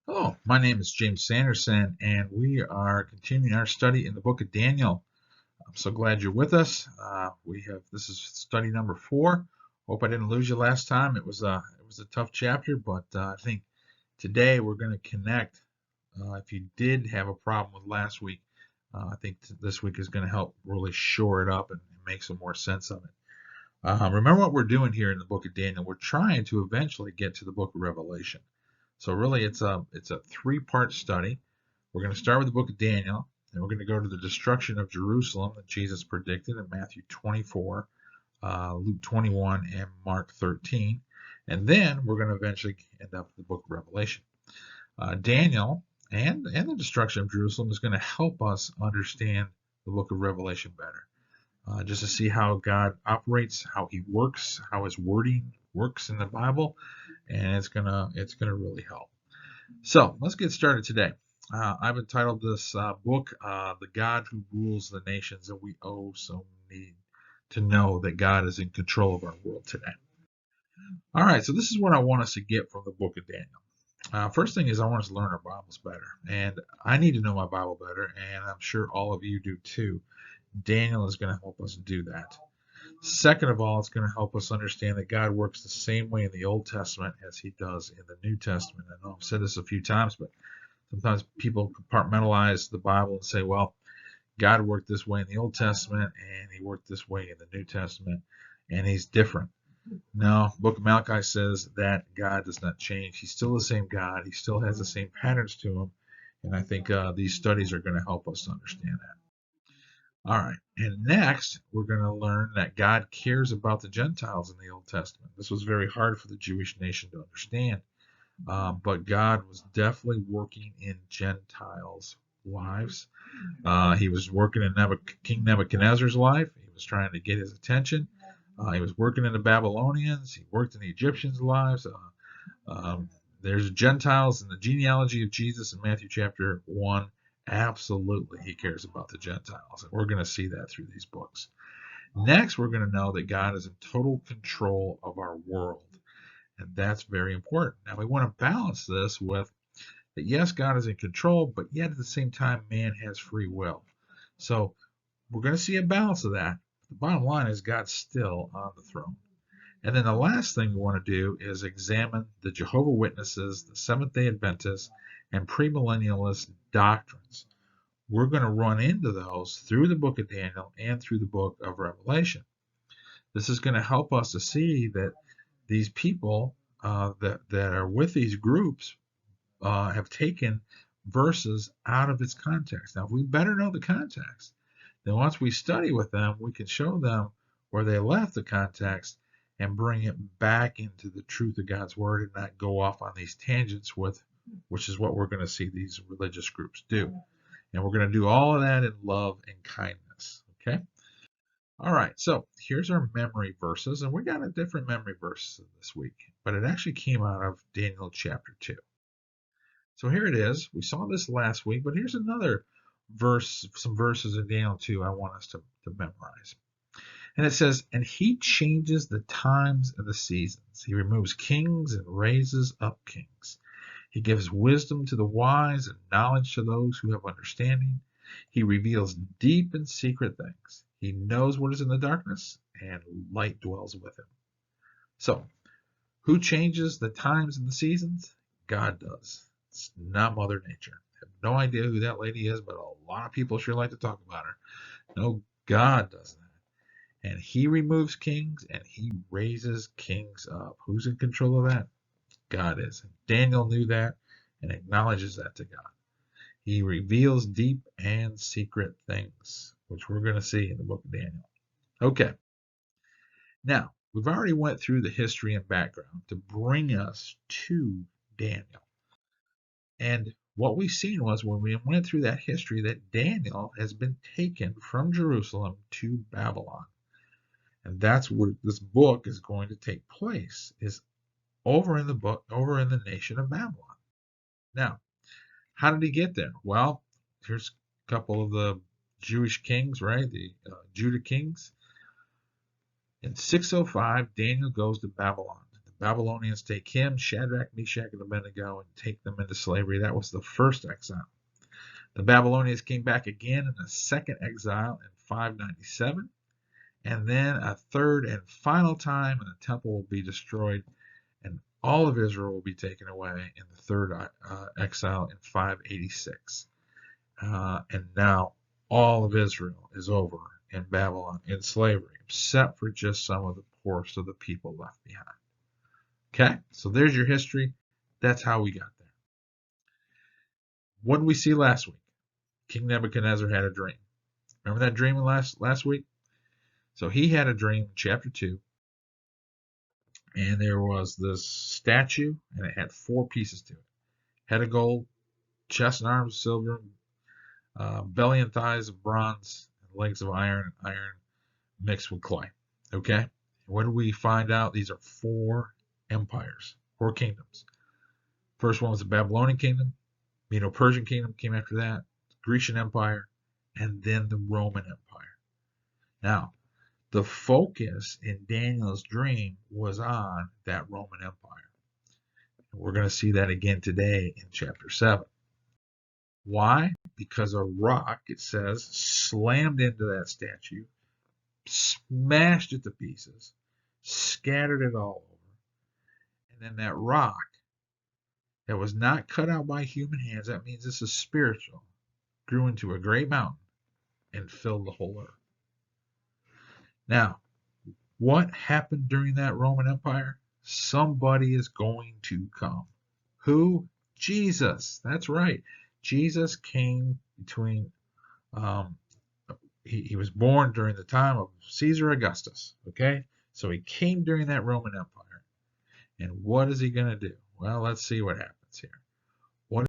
Hello, my name is James Sanderson, and we are continuing our study in the book of Daniel. I'm so glad you're with us. This is study number 4. Hope I didn't lose you last time. It was a tough chapter, but I think today we're going to connect. If you did have a problem with last week, I think this week is going to help really shore it up and make some more sense of it. Remember what we're doing here in the book of Daniel. We're trying to eventually get to the book of Revelation. So really, it's a 3-part study. We're going to start with the book of Daniel, and we're going to go to the destruction of Jerusalem that Jesus predicted in Matthew 24, Luke 21, and Mark 13. And then we're going to eventually end up with the book of Revelation. Daniel and the destruction of Jerusalem is going to help us understand the book of Revelation better. Just to see how God operates, how He works, how His wording works in the Bible, and it's gonna really help. So let's get started today. I've entitled this book "The God Who Rules the Nations," and we so need to know that God is in control of our world today. All right, so this is what I want us to get from the book of Daniel. First thing is I want us to learn our Bibles better, and I need to know my Bible better, and I'm sure all of you do too. Daniel is going to help us do that. Second of all, it's going to help us understand that God works the same way in the Old Testament as He does in the New Testament. I know I've said this a few times, but sometimes people compartmentalize the Bible and say, well, God worked this way in the Old Testament and He worked this way in the New Testament, and He's different. No, the book of Malachi says that God does not change. He's still the same God. He still has the same patterns to Him, and I think these studies are going to help us to understand that. All right, and next we're going to learn that God cares about the Gentiles in the Old Testament. This was very hard for the Jewish nation to understand, but God was definitely working in Gentiles' lives. He was working in King Nebuchadnezzar's life. He was trying to get his attention. He was working in the Babylonians. He worked in the Egyptians' lives. There's Gentiles in the genealogy of Jesus in Matthew chapter 1. Absolutely, He cares about the Gentiles. And we're going to see that through these books. Next, we're going to know that God is in total control of our world. And that's very important. Now, we want to balance this with that, yes, God is in control, but yet at the same time, man has free will. So we're going to see a balance of that. The bottom line is God's still on the throne. And then the last thing we want to do is examine the Jehovah's Witnesses, the Seventh-day Adventists, and premillennialist doctrines. We're going to run into those through the book of Daniel and through the book of Revelation. This is going to help us to see that these people that are with these groups have taken verses out of its context. Now, we better know the context. Then once we study with them, we can show them where they left the context and bring it back into the truth of God's word and not go off on these tangents which is what we're going to see these religious groups do. And we're going to do all of that in love and kindness. Okay? All right, so here's our memory verses, and we got a different memory verse this week, but it actually came out of Daniel chapter 2. So here it is. We saw this last week, but here's another verse, some verses in Daniel 2 I want us to memorize. And it says, and He changes the times and the seasons. He removes kings and raises up kings. He gives wisdom to the wise and knowledge to those who have understanding. He reveals deep and secret things. He knows what is in the darkness, and light dwells with Him. So, who changes the times and the seasons? God does. It's not Mother Nature. I have no idea who that lady is, but a lot of people sure like to talk about her. No, God does that. And He removes kings and He raises kings up. Who's in control of that? God is. And Daniel knew that and acknowledges that to God. He reveals deep and secret things, which we're going to see in the book of Daniel. Okay. Now, we've already went through the history and background to bring us to Daniel. And what we've seen was when we went through that history that Daniel has been taken from Jerusalem to Babylon. And that's where this book is going to take place, is over in the nation of Babylon. Now, how did he get there? Well, here's a couple of the Jewish kings, right? The Judah kings. In 605, Daniel goes to Babylon. The Babylonians take him, Shadrach, Meshach, and Abednego, and take them into slavery. That was the first exile. The Babylonians came back again in the second exile in 597, and then a third and final time, and the temple will be destroyed, and all of Israel will be taken away in the third exile in 586. And now all of Israel is over in Babylon in slavery, except for just some of the poorest of the people left behind. Okay, so there's your history. That's how we got there. What did we see last week? King Nebuchadnezzar had a dream. Remember that dream last week? So he had a dream in chapter 2, and there was this statue, and it had 4 pieces to it. Head of gold, chest and arms of silver, belly and thighs of bronze, and legs of iron, and iron mixed with clay. Okay? What do we find out? These are 4 empires, 4 kingdoms. First one was the Babylonian kingdom. Medo-Persian kingdom came after that. The Grecian Empire, and then the Roman Empire. Now, the focus in Daniel's dream was on that Roman Empire. And we're going to see that again today in chapter 7. Why? Because a rock, it says, slammed into that statue, smashed it to pieces, scattered it all over. And then that rock that was not cut out by human hands, that means this is spiritual, grew into a great mountain and filled the whole earth. Now, what happened during that Roman Empire? Somebody is going to come. Who? Jesus. That's right. Jesus came between, he was born during the time of Caesar Augustus. Okay? So he came during that Roman Empire. And what is he going to do? Well, let's see what happens here. What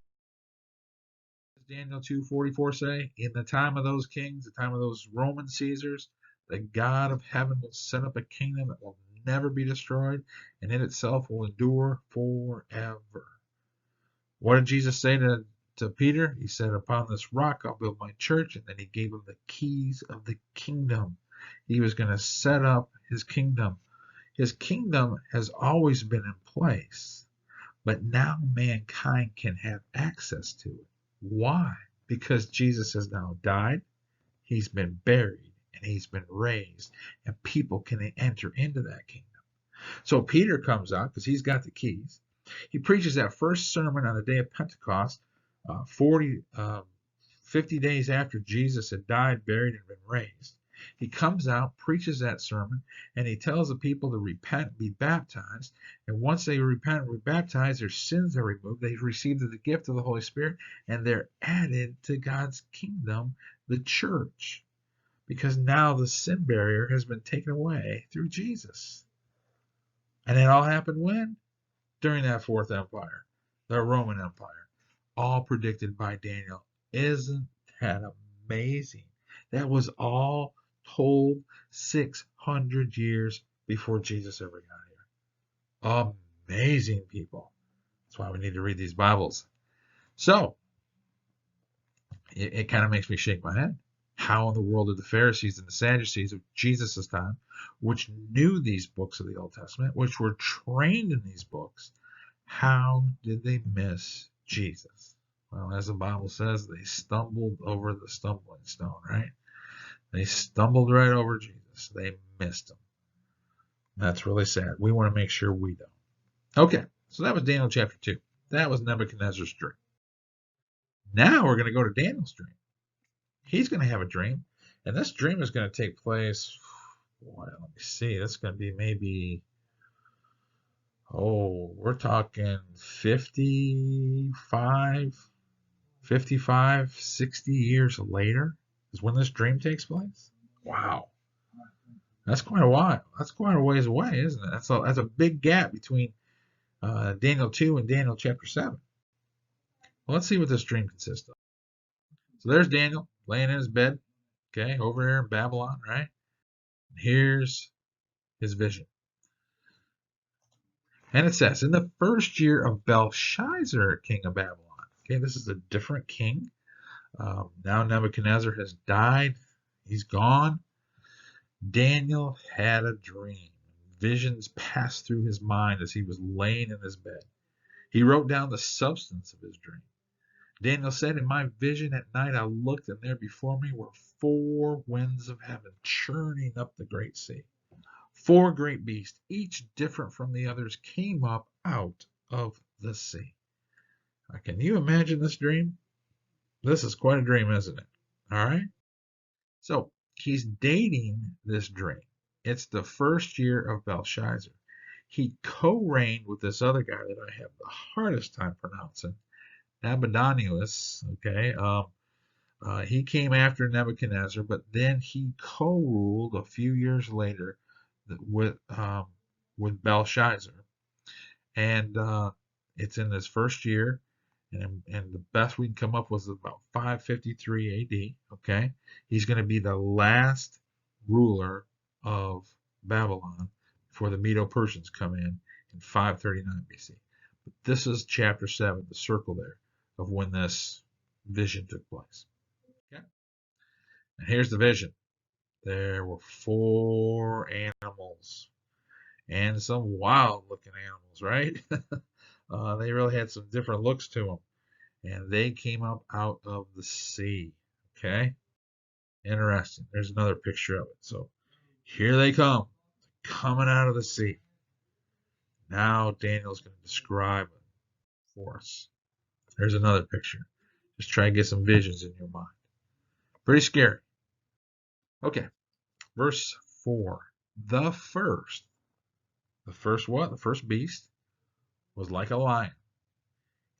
does Daniel 2:44 say? In the time of those kings, the time of those Roman Caesars, the God of heaven will set up a kingdom that will never be destroyed, and in itself will endure forever. What did Jesus say to Peter? He said, upon this rock I'll build my church, and then he gave him the keys of the kingdom. He was going to set up his kingdom. His kingdom has always been in place, but now mankind can have access to it. Why? Because Jesus has now died, he's been buried, and he's been raised, and people can enter into that kingdom. So Peter comes out because he's got the keys. He preaches that first sermon on the day of Pentecost, 50 days after Jesus had died, buried, and been raised. He comes out, preaches that sermon, and he tells the people to repent and be baptized. And once they repent and be baptized, their sins are removed. They've received the gift of the Holy Spirit, and they're added to God's kingdom, the church. Because now the sin barrier has been taken away through Jesus. And it all happened when? During that 4th empire, the Roman Empire. All predicted by Daniel. Isn't that amazing? That was all told 600 years before Jesus ever got here. Amazing, people. That's why we need to read these Bibles. So, it kind of makes me shake my head. How in the world did the Pharisees and the Sadducees of Jesus' time, which knew these books of the Old Testament, which were trained in these books, how did they miss Jesus? Well, as the Bible says, they stumbled over the stumbling stone, right? They stumbled right over Jesus. They missed him. That's really sad. We want to make sure we don't. Okay, so that was Daniel chapter 2. That was Nebuchadnezzar's dream. Now we're going to go to Daniel's dream. He's going to have a dream, and this dream is going to take place, let me see, that's going to be maybe, we're talking 55, 60 years later is when this dream takes place. Wow. That's quite a while. That's quite a ways away, isn't it? That's a big gap between Daniel 2 and Daniel chapter 7. Well, let's see what this dream consists of. So there's Daniel laying in his bed, okay, over here in Babylon, right? And here's his vision. And it says, in the first year of Belshazzar, king of Babylon. Okay, this is a different king. Now Nebuchadnezzar has died. He's gone. Daniel had a dream. Visions passed through his mind as he was laying in his bed. He wrote down the substance of his dream. Daniel said, in my vision at night I looked, and there before me were 4 winds of heaven churning up the great sea. 4 great beasts, each different from the others, came up out of the sea. Now, can you imagine this dream? This is quite a dream, isn't it? All right. So he's dating this dream. It's the first year of Belshazzar. He co-reigned with this other guy that I have the hardest time pronouncing, Babylonian. Okay. He came after Nebuchadnezzar, but then he co-ruled a few years later with Belshazzar, and it's in his first year, and the best we can come up with is about 553 A.D. Okay, he's going to be the last ruler of Babylon before the Medo-Persians come in 539 B.C. But this is chapter 7, the circle there of when this vision took place. Okay, and here's the vision. There were 4 animals, and some wild-looking animals, right? They really had some different looks to them, and they came up out of the sea. Okay, interesting. There's another picture of it. So here they come, coming out of the sea. Now Daniel's going to describe it for us. There's another picture. Just try and get some visions in your mind. Pretty scary. Okay, verse 4. The first what? The first beast was like a lion.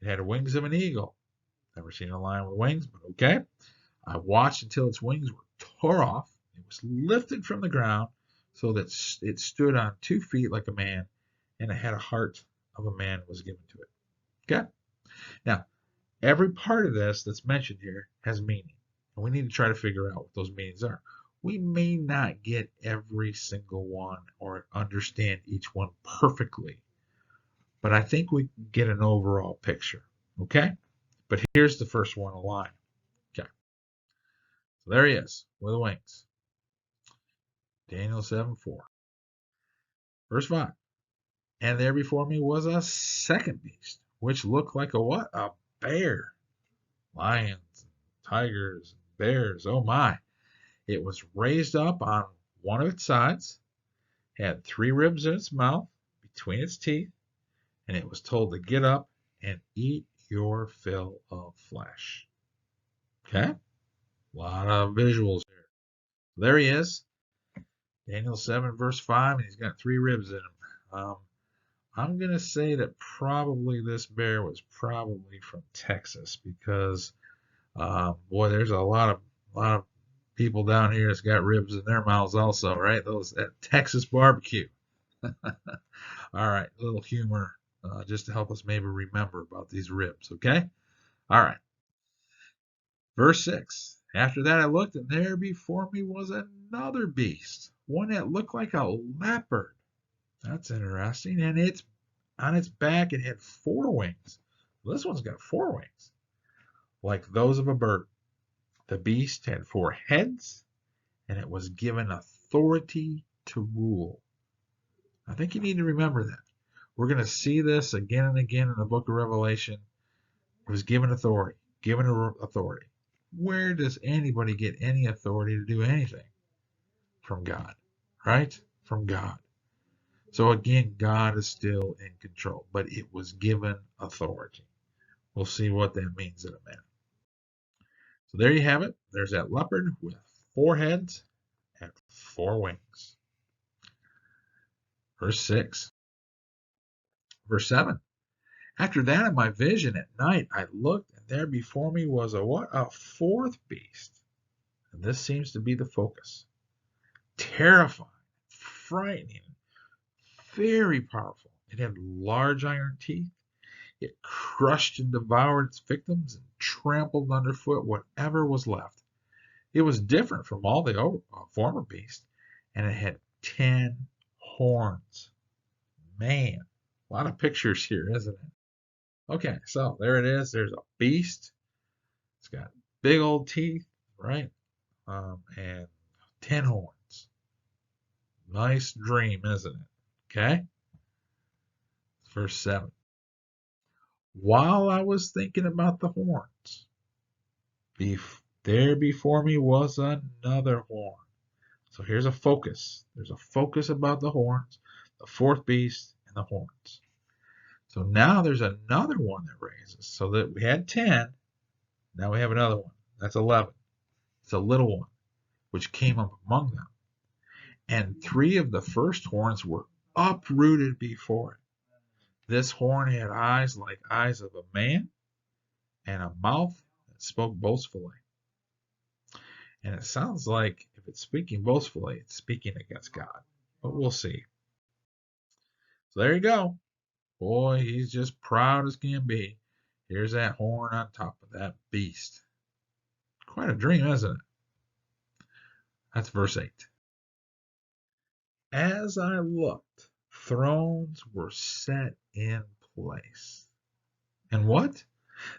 It had the wings of an eagle. Never seen a lion with wings, but okay. I watched until its wings were tore off. It was lifted from the ground so that it stood on 2 feet like a man, and it had a heart of a man was given to it. Okay? Now, every part of this that's mentioned here has meaning, and we need to try to figure out what those meanings are. We may not get every single one or understand each one perfectly, but I think we can get an overall picture. Okay? But here's the first one, a lion. Okay. So there he is with wings. Daniel 7:4. Verse 5. And there before me was a second beast, which looked like a what? A bear. Lions, tigers, bears. Oh my. It was raised up on one of its sides, had 3 ribs in its mouth, between its teeth, and it was told to get up and eat your fill of flesh. Okay? A lot of visuals here. There he is. Daniel 7, verse 5, and he's got 3 ribs in him. I'm going to say that probably this bear was probably from Texas because, boy, there's a lot of people down here that's got ribs in their mouths also, right? That Texas barbecue. All right, a little humor just to help us maybe remember about these ribs, okay? All right. Verse 6. After that I looked, and there before me was another beast, one that looked like a leopard. That's interesting. And on its back it had 4 wings. Well, this one's got 4 wings, like those of a bird. The beast had 4 heads, and it was given authority to rule. I think you need to remember that. We're going to see this again and again in the book of Revelation. It was given authority. Given authority. Where does anybody get any authority to do anything? From God, right? From God. So again, God is still in control, but it was given authority. We'll see what that means in a minute. So there you have it. There's that leopard with 4 heads and 4 wings. Verse 6. Verse 7. After that in my vision at night I looked, and there before me was a what? A 4th beast. And this seems to be the focus. Terrifying, frightening, very powerful. It had large iron teeth. It crushed and devoured its victims and trampled underfoot whatever was left. It was different from all the former beasts, and it had 10 horns. Man, a lot of pictures here, isn't it? Okay, so there it is. There's a beast. It's got big old teeth, right? And 10 horns. Nice dream, isn't it? Okay? Verse 7. While I was thinking about the horns, there before me was another horn. So here's a focus. There's a focus about the horns, the fourth beast, and the horns. So now there's another one that raises. So that we had 10, now we have another one. That's 11. It's a little one, which came up among them. And 3 of the first horns were uprooted before it. This horn had eyes like eyes of a man, and a mouth that spoke boastfully. And it sounds like if it's speaking boastfully, it's speaking against God. But we'll see. So there you go. Boy, he's just proud as can be. Here's that horn on top of that beast. Quite a dream, isn't it? That's verse 8. As I looked, thrones were set in place. And what?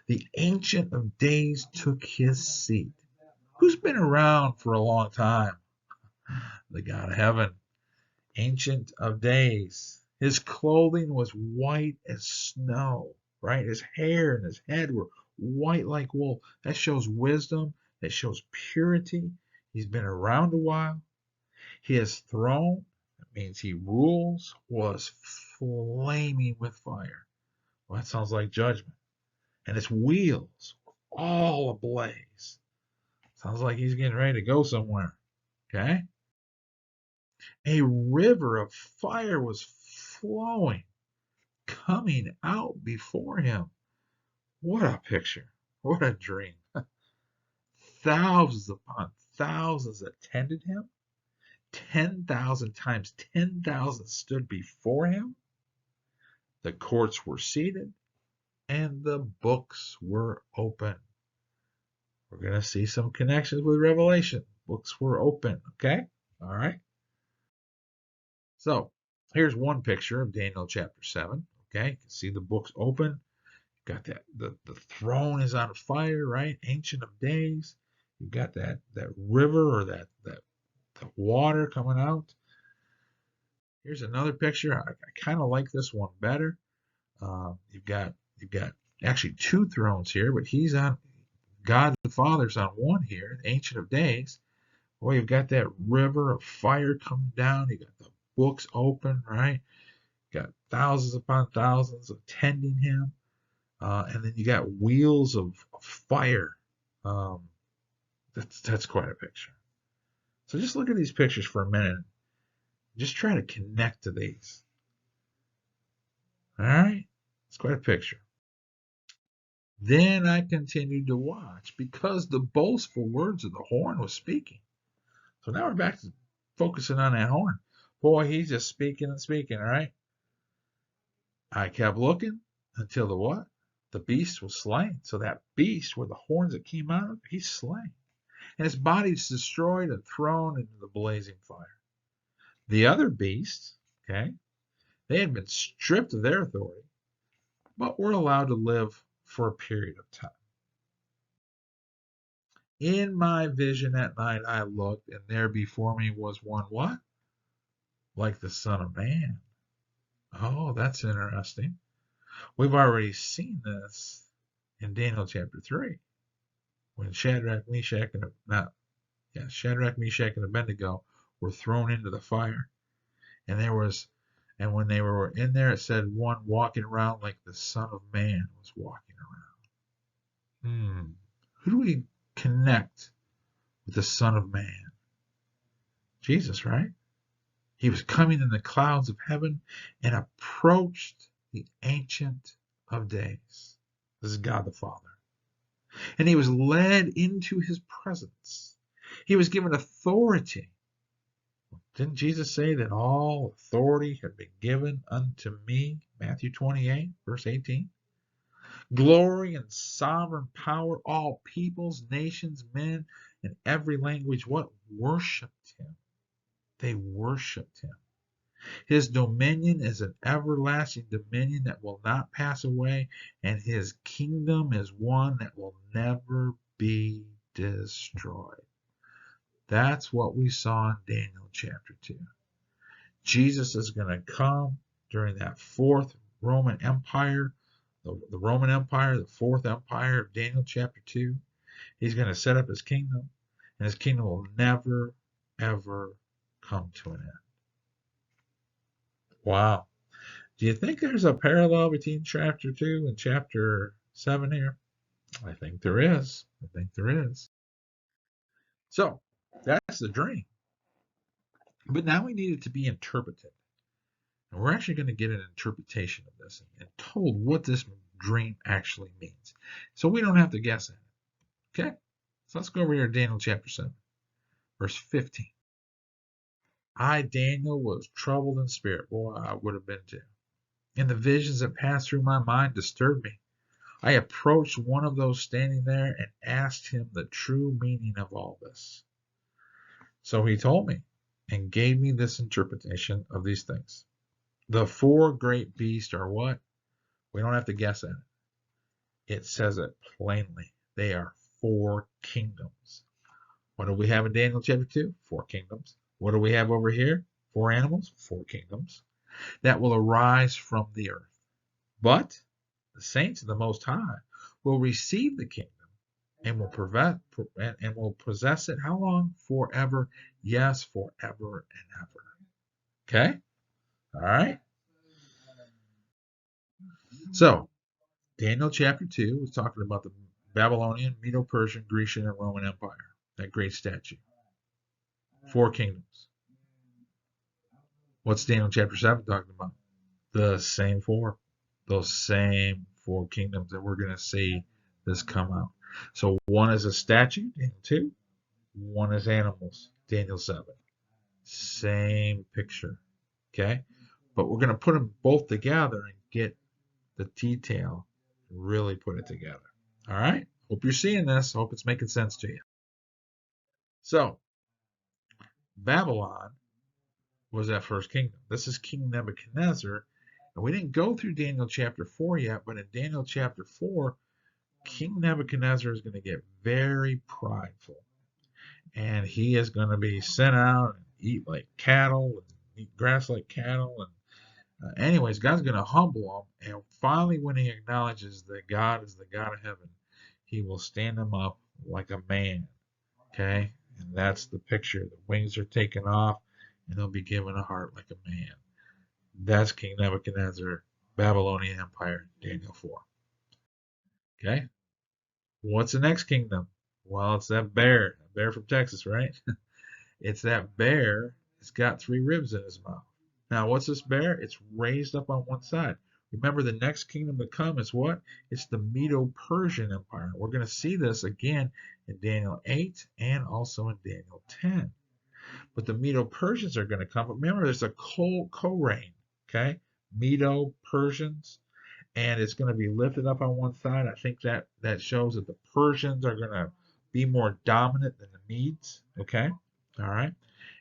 The Ancient of Days took his seat. Who's been around for a long time? The God of heaven, Ancient of Days. His clothing was white as snow, right? His hair and his head were white like wool. That shows wisdom. That shows purity. He's been around a while. His throne, that means he rules, was flaming with fire. Well, that sounds like judgment. And his wheels were all ablaze. Sounds like he's getting ready to go somewhere. Okay? A river of fire was flowing, coming out before him. What a picture. What a dream. Thousands upon thousands attended him. 10,000 times 10,000 stood before him. The courts were seated, and the books were open. We're going to see some connections with Revelation. Books were open, okay? All right. So here's one picture of Daniel chapter 7, okay? You can see the books open. Got that, the throne is on fire, right? Ancient of Days. You've got that river or that the water coming out. Here's another picture. I kind of like this one better. You've got actually 2 thrones here, but he's on, God the Father's on one here, the Ancient of Days. Boy, you've got that river of fire coming down. You got the books open, right? You got thousands upon thousands attending him. And then you got wheels of fire. That's quite a picture. So just look at these pictures for a minute. Just try to connect to these. All right? It's quite a picture. Then I continued to watch because the boastful words of the horn was speaking. So now we're back to focusing on that horn. Boy, he's just speaking and speaking, all right? I kept looking until the what? The beast was slain. So that beast where the horns that came out of, he's slain. And his body is destroyed and thrown into the blazing fire. The other beasts, okay, they had been stripped of their authority, but were allowed to live for a period of time. In my vision at night I looked, and there before me was one what? Like the Son of Man. Oh, that's interesting. We've already seen this in Daniel chapter 3, when Shadrach, Meshach, and Abednego were thrown into the fire. And when they were in there, it said one walking around like the Son of Man was walking around. Who do we connect with the Son of Man? Jesus, right? He was coming in the clouds of heaven and approached the Ancient of Days. This is God the Father. And he was led into his presence. He was given authority. Didn't Jesus say that all authority had been given unto me? Matthew 28, verse 18. Glory and sovereign power, all peoples, nations, men, in every language, what? Worshipped him. They worshipped him. His dominion is an everlasting dominion that will not pass away, and his kingdom is one that will never be destroyed. That's what we saw in Daniel chapter 2. Jesus is going to come during that fourth Roman Empire, the Roman Empire, the fourth empire of Daniel chapter 2. He's going to set up his kingdom, and his kingdom will never, ever come to an end. Wow. Do you think there's a parallel between chapter 2 and chapter 7 here? I think there is. I think there is. So, that's the dream. But now we need it to be interpreted. And we're actually going to get an interpretation of this and told what this dream actually means. So we don't have to guess at it. Okay? So let's go over here to Daniel chapter 7, verse 15. I, Daniel, was troubled in spirit. Boy, I would have been too. And the visions that passed through my mind disturbed me. I approached one of those standing there and asked him the true meaning of all this. So he told me and gave me this interpretation of these things. The four great beasts are what? We don't have to guess at it. It says it plainly. They are four kingdoms. What do we have in Daniel chapter 2? Four kingdoms. What do we have over here? Four animals? Four kingdoms. That will arise from the earth. But the saints of the Most High will receive the kingdom and will possess it how long? Forever. Yes, forever and ever. Okay? All right? So, Daniel chapter 2 was talking about the Babylonian, Medo-Persian, Grecian, and Roman Empire. That great statue. Four kingdoms. What's Daniel chapter 7 talking about? The same four. Those same four kingdoms that we're going to see this come out. So one is a statue, Daniel 2. One is animals, Daniel 7. Same picture. Okay? But we're going to put them both together and get the detail and really put it together. All right? Hope you're seeing this. Hope it's making sense to you. So, Babylon was that first kingdom. This is King Nebuchadnezzar. And we didn't go through Daniel chapter 4 yet, but in Daniel chapter 4, King Nebuchadnezzar is going to get very prideful. And he is going to be sent out and eat like cattle, and eat grass like cattle. And anyways, God's going to humble him. And finally, when he acknowledges that God is the God of heaven, he will stand him up like a man. Okay? And that's the picture. The wings are taken off, and he'll be given a heart like a man. That's King Nebuchadnezzar, Babylonian Empire, Daniel 4. Okay? What's the next kingdom? Well, it's that bear from Texas, right? It's that bear. It's got 3 ribs in his mouth. Now, what's this bear? It's raised up on one side. Remember, the next kingdom to come is what? It's the Medo-Persian Empire. We're going to see this again in Daniel 8 and also in Daniel 10. But the Medo-Persians are going to come. But remember, there's a co-reign, okay? Medo-Persians. And it's going to be lifted up on one side. I think that shows that the Persians are going to be more dominant than the Medes, okay? All right.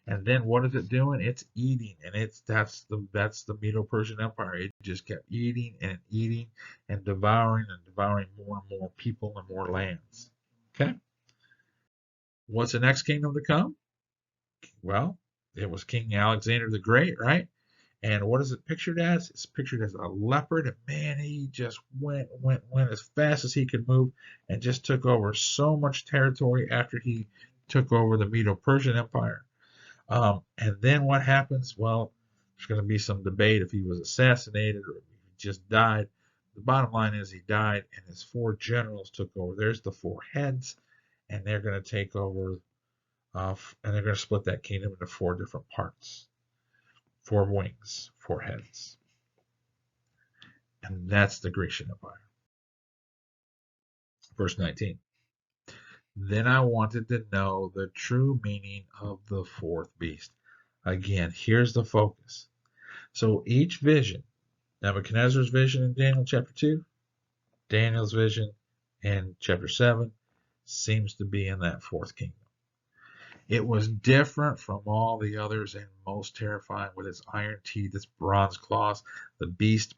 And then what is it doing? It's eating, and that's the Medo-Persian Empire. It just kept eating and devouring more and more people and more lands. Okay. What's the next kingdom to come? Well, it was King Alexander the Great, right? And what is it pictured as? It's pictured as a leopard, and man, he just went as fast as he could move, and just took over so much territory after he took over the Medo-Persian Empire. And then what happens? Well, there's going to be some debate if he was assassinated or if he just died. The bottom line is he died, and his 4 generals took over. There's the 4 heads, and they're going to take over, and they're going to split that kingdom into 4 different parts. 4 wings, 4 heads. And that's the Grecian Empire. Verse 19. Then I wanted to know the true meaning of the 4th beast. Again, here's the focus. So each vision, Nebuchadnezzar's vision in Daniel chapter 2, Daniel's vision in chapter 7, seems to be in that 4th kingdom. It was different from all the others and most terrifying, with its iron teeth, its bronze claws. The beast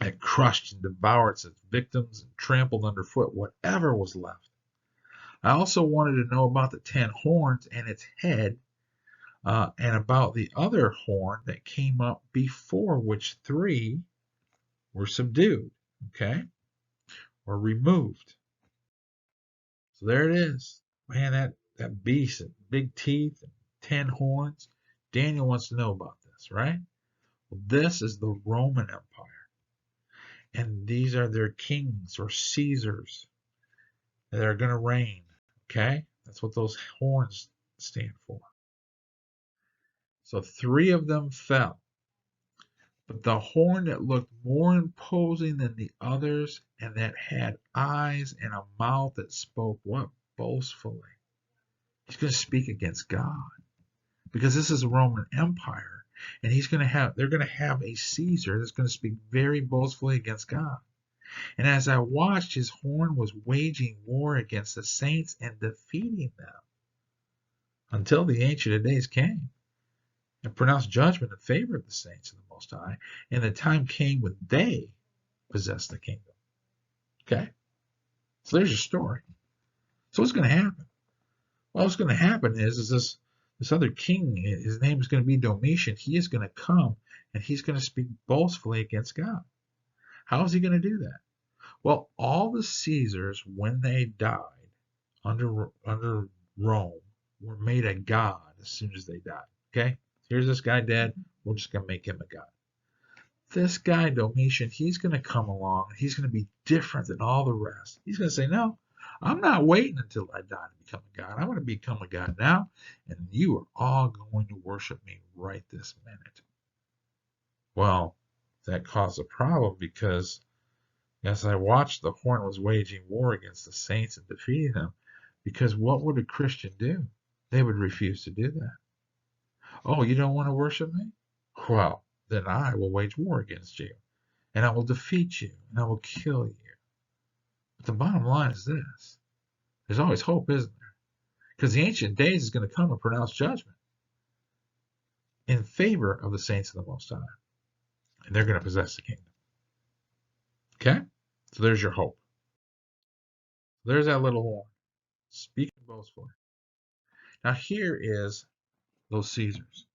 had crushed and devoured its victims and trampled underfoot whatever was left. I also wanted to know about the 10 horns and its head, and about the other horn that came up before, which 3 were subdued, okay, or removed. So there it is. Man, that beast, big teeth, and 10 horns. Daniel wants to know about this, right? Well, this is the Roman Empire. And these are their kings or Caesars that are going to reign, okay? That's what those horns stand for. So 3 of them fell. But the horn that looked more imposing than the others and that had eyes and a mouth that spoke what? Boastfully. He's going to speak against God. Because this is a Roman Empire. And they're going to have a Caesar that's going to speak very boastfully against God. And as I watched, his horn was waging war against the saints and defeating them until the Ancient of Days came and pronounced judgment in favor of the saints of the Most High. And the time came when they possessed the kingdom. Okay? So there's your story. So what's going to happen? Well, what's going to happen is this other king, his name is going to be Domitian. He is going to come and he's going to speak boastfully against God. How is he going to do that? Well, all the Caesars, when they died under Rome, were made a god as soon as they died. Okay? Here's this guy dead. We're just going to make him a god. This guy, Domitian, he's going to come along. He's going to be different than all the rest. He's going to say, no, I'm not waiting until I die to become a god. I'm going to become a god now, and you are all going to worship me right this minute. Well, that caused a problem because as I watched, the horn was waging war against the saints and defeating them. Because what would a Christian do? They would refuse to do that. Oh, you don't want to worship me? Well, then I will wage war against you, and I will defeat you, and I will kill you. But the bottom line is this. There's always hope, isn't there? Because the Ancient Days is going to come and pronounce judgment in favor of the saints of the Most High. And they're going to possess the kingdom. Okay? So there's your hope. There's that little horn, speaking boastfully. Now here is those Caesars.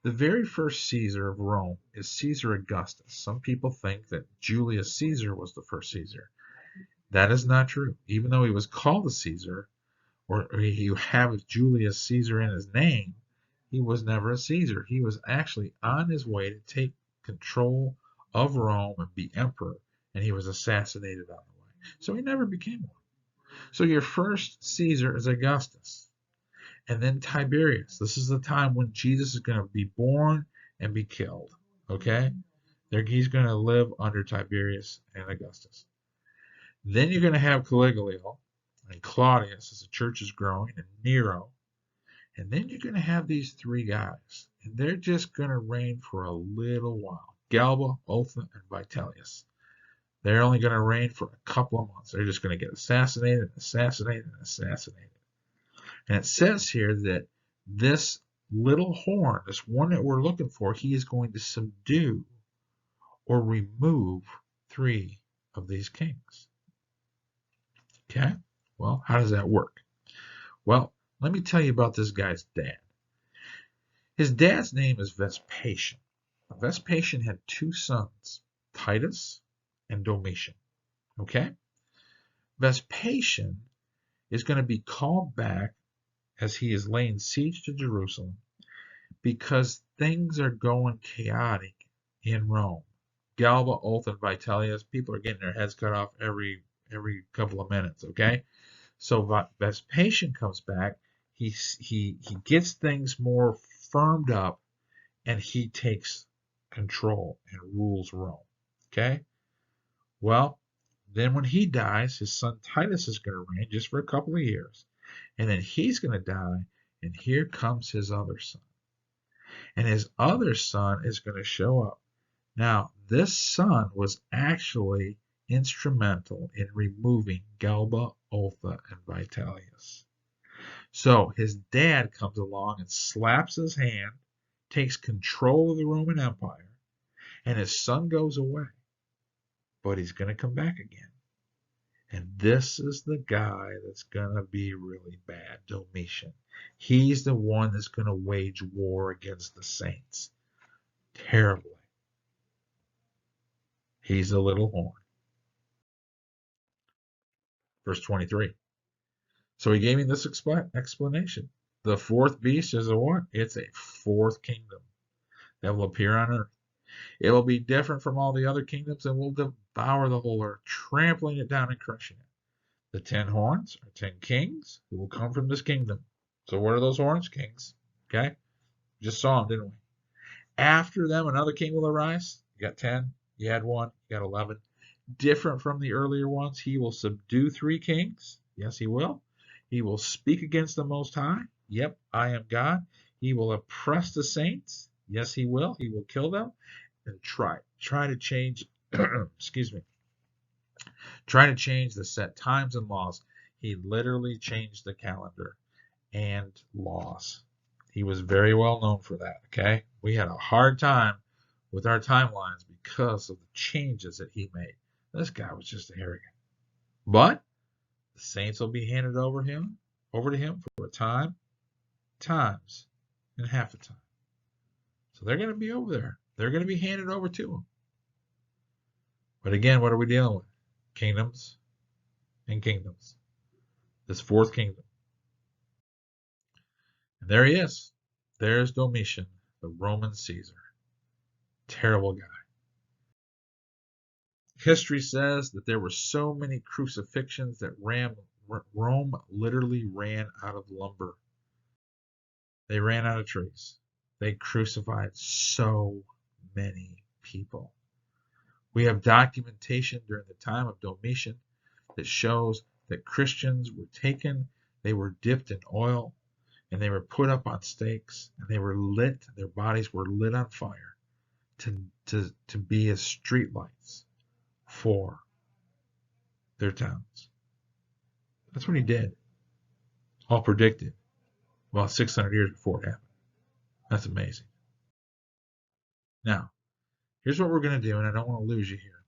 The very first Caesar of Rome is Caesar Augustus. Some people think that Julius Caesar was the first Caesar. That is not true. Even though he was called a Caesar, or you have Julius Caesar in his name, he was never a Caesar. He was actually on his way to take control of Rome and be emperor, and he was assassinated on the way. So he never became one. So your first Caesar is Augustus. And then Tiberius. This is the time when Jesus is going to be born and be killed. Okay? He's going to live under Tiberius and Augustus. Then you're going to have Caligula and Claudius as the church is growing, and Nero. And then you're going to have these 3 guys. And they're just going to reign for a little while. Galba, Otha, and Vitellius. They're only going to reign for a couple of months. They're just going to get assassinated, assassinated, and assassinated. And it says here that this little horn, this one that we're looking for, he is going to subdue or remove 3 of these kings. Okay? Well, how does that work? Well, let me tell you about this guy's dad. His dad's name is Vespasian. Vespasian had 2 sons, Titus and Domitian. Okay? Vespasian is going to be called back as he is laying siege to Jerusalem because things are going chaotic in Rome. Galba, Otha, and Vitellius, people are getting their heads cut off every couple of minutes, okay? So Vespasian comes back, he gets things more firmed up, and he takes control and rules Rome, okay? Well, then when he dies, his son Titus is going to reign just for a couple of years. And then he's going to die, and here comes his other son. And his other son is going to show up. Now, this son was actually instrumental in removing Galba, Otha, and Vitellius. So his dad comes along and slaps his hand, takes control of the Roman Empire, and his son goes away. But he's going to come back again. And This is the guy that's going to be really bad, Domitian. He's the one that's going to wage war against the saints. Terribly. He's a little horn. Verse 23. So he gave me this explanation. The fourth beast is a what? It's a fourth kingdom that will appear on earth. It will be different from all the other kingdoms and will devour the whole earth, trampling it down and crushing it. The 10 horns are 10 kings who will come from this kingdom. So what are those horns? Kings. Okay? Just saw them, didn't we? After them, another king will arise. You got 10. You had 1. You got 11. Different from the earlier ones. He will subdue 3 kings. Yes, he will. He will speak against the Most High. Yep, I am God. He will oppress the saints. Yes, he will. He will kill them and try to change, excuse me, try to change the set times and laws. He literally changed the calendar and laws. He was very well known for that, okay? We had a hard time with our timelines because of the changes that he made. This guy was just arrogant. But the saints will be handed over to him for a time, times, and half a time. So they're going to be over there. They're going to be handed over to him. But again, what are we dealing with? Kingdoms and kingdoms. This fourth kingdom. And there he is. There's Domitian, the Roman Caesar. Terrible guy. History says that there were so many crucifixions that Rome literally ran out of lumber. They ran out of trees. They crucified so many people. We have documentation during the time of Domitian that shows that Christians were taken, they were dipped in oil, and they were put up on stakes, and they were lit, their bodies were lit on fire to be as streetlights for their towns. That's what he did. All predicted about 600 years before it happened. That's amazing. Now, here's what we're going to do, and I don't want to lose you here.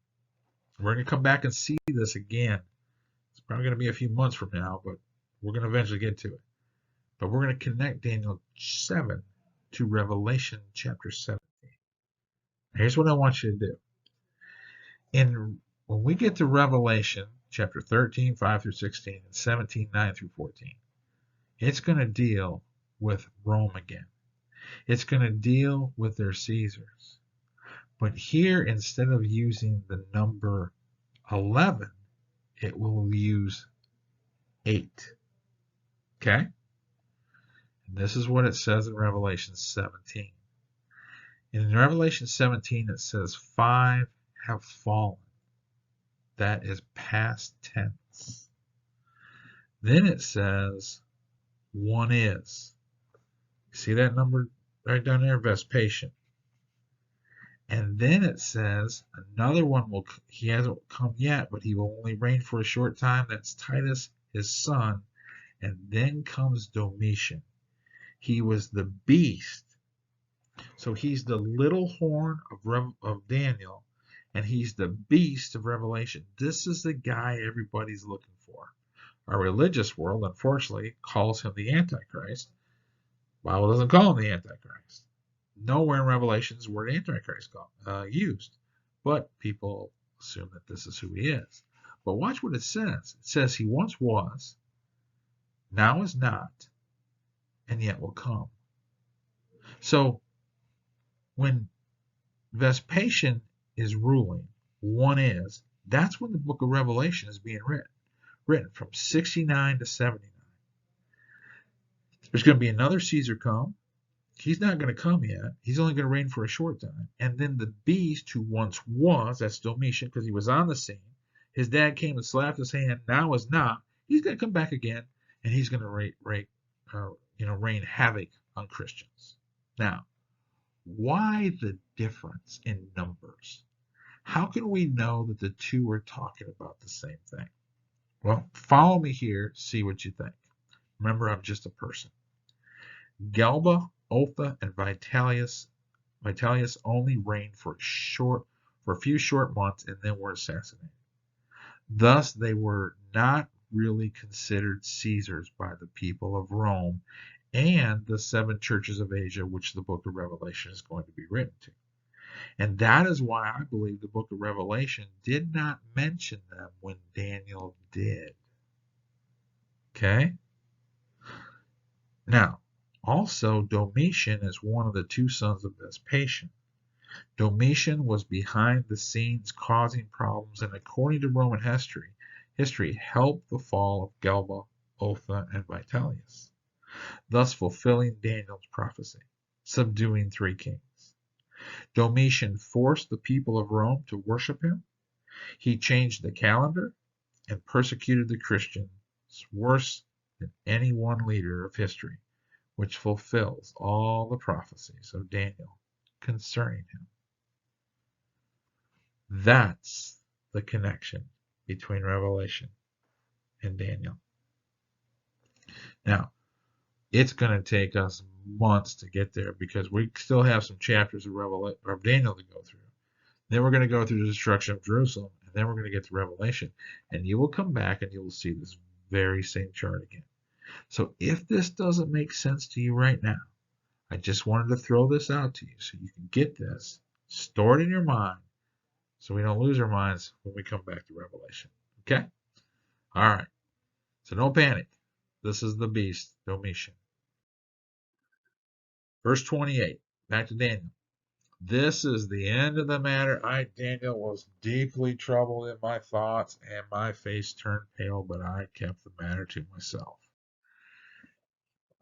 We're going to come back and see this again. It's probably going to be a few months from now, but we're going to eventually get to it. But we're going to connect Daniel 7 to Revelation chapter 17. Here's what I want you to do. When we get to Revelation chapter 13, 5 through 16, and 17, 9 through 14, it's going to deal with Rome again. It's going to deal with their Caesars. But here, instead of using the number 11, it will use 8. Okay? And this is what it says in Revelation 17. In Revelation 17, it says 5 have fallen. That is past tense. Then it says 1 is. See that number right down there? Vespasian. And then it says another one he hasn't come yet, but he will only reign for a short time. That's Titus, his son. And then comes Domitian. He was the beast. So he's the little horn of Daniel, and he's the beast of Revelation. This is the guy everybody's looking for. Our religious world, unfortunately, calls him the Antichrist. The Bible doesn't call him the Antichrist. Nowhere in Revelation is the word Antichrist used. But people assume that this is who he is. But watch what it says. It says he once was, now is not, and yet will come. So when Vespasian is ruling, 1 is, that's when the book of Revelation is being written from 69 to 79. There's going to be another Caesar come. He's not going to come yet. He's only going to reign for a short time. And then the beast who once was, that's Domitian, because he was on the scene. His dad came and slapped his hand, now is not. He's going to come back again, and he's going to rain havoc on Christians. Now, why the difference in numbers? How can we know that the two are talking about the same thing? Well, follow me here, see what you think. Remember, I'm just a person. Galba, Otha, and Vitellius only reigned for a few short months and then were assassinated. Thus, they were not really considered Caesars by the people of Rome and the 7 churches of Asia, which the book of Revelation is going to be written to. And that is why I believe the book of Revelation did not mention them when Daniel did. Okay? Now, also, Domitian is one of the 2 sons of Vespasian. Domitian was behind the scenes causing problems and, according to Roman history helped the fall of Galba, Otha, and Vitellius, thus fulfilling Daniel's prophecy, subduing 3 kings. Domitian forced the people of Rome to worship him. He changed the calendar and persecuted the Christians worse than any one leader of history, which fulfills all the prophecies of Daniel concerning him. That's the connection between Revelation and Daniel. Now, it's going to take us months to get there because we still have some chapters of Daniel to go through. Then we're going to go through the destruction of Jerusalem, and then we're going to get to Revelation. And you will come back and you will see this very same chart again. So if this doesn't make sense to you right now, I just wanted to throw this out to you so you can get this, store it in your mind, so we don't lose our minds when we come back to Revelation. Okay? All right. So don't panic. This is the beast, Domitian. Verse 28, back to Daniel. This is the end of the matter. I, Daniel, was deeply troubled in my thoughts, and my face turned pale, but I kept the matter to myself.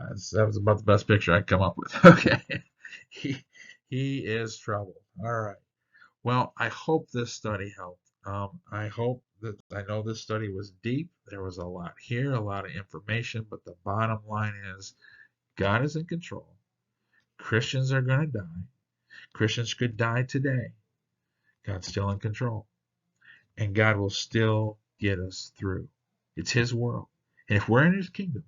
That was about the best picture I could come up with. Okay. He is troubled. All right. Well, I hope this study helped. I know this study was deep. There was a lot here, a lot of information, but the bottom line is God is in control. Christians are going to die. Christians could die today. God's still in control. And God will still get us through. It's His world. And if we're in His kingdom,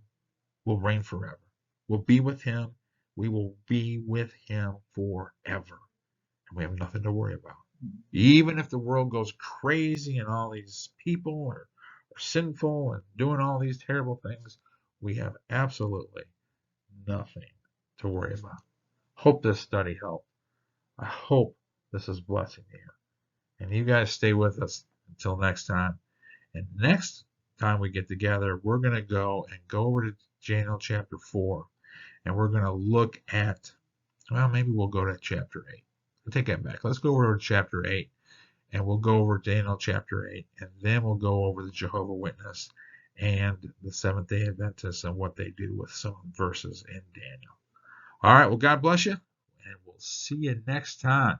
we'll reign forever. We'll be with Him. We will be with Him forever. And we have nothing to worry about. Even if the world goes crazy and all these people are sinful and doing all these terrible things, we have absolutely nothing to worry about. Hope this study helped. I hope this is blessing you. And you guys stay with us until next time. And next time we get together, we're going to go over to Daniel chapter 4. And we're going to look at, well, maybe we'll go to chapter 8. I'll take that back. Let's go over to chapter 8. And we'll go over Daniel chapter 8. And then we'll go over the Jehovah Witness and the Seventh-day Adventists and what they do with some verses in Daniel. All right. Well, God bless you. And we'll see you next time.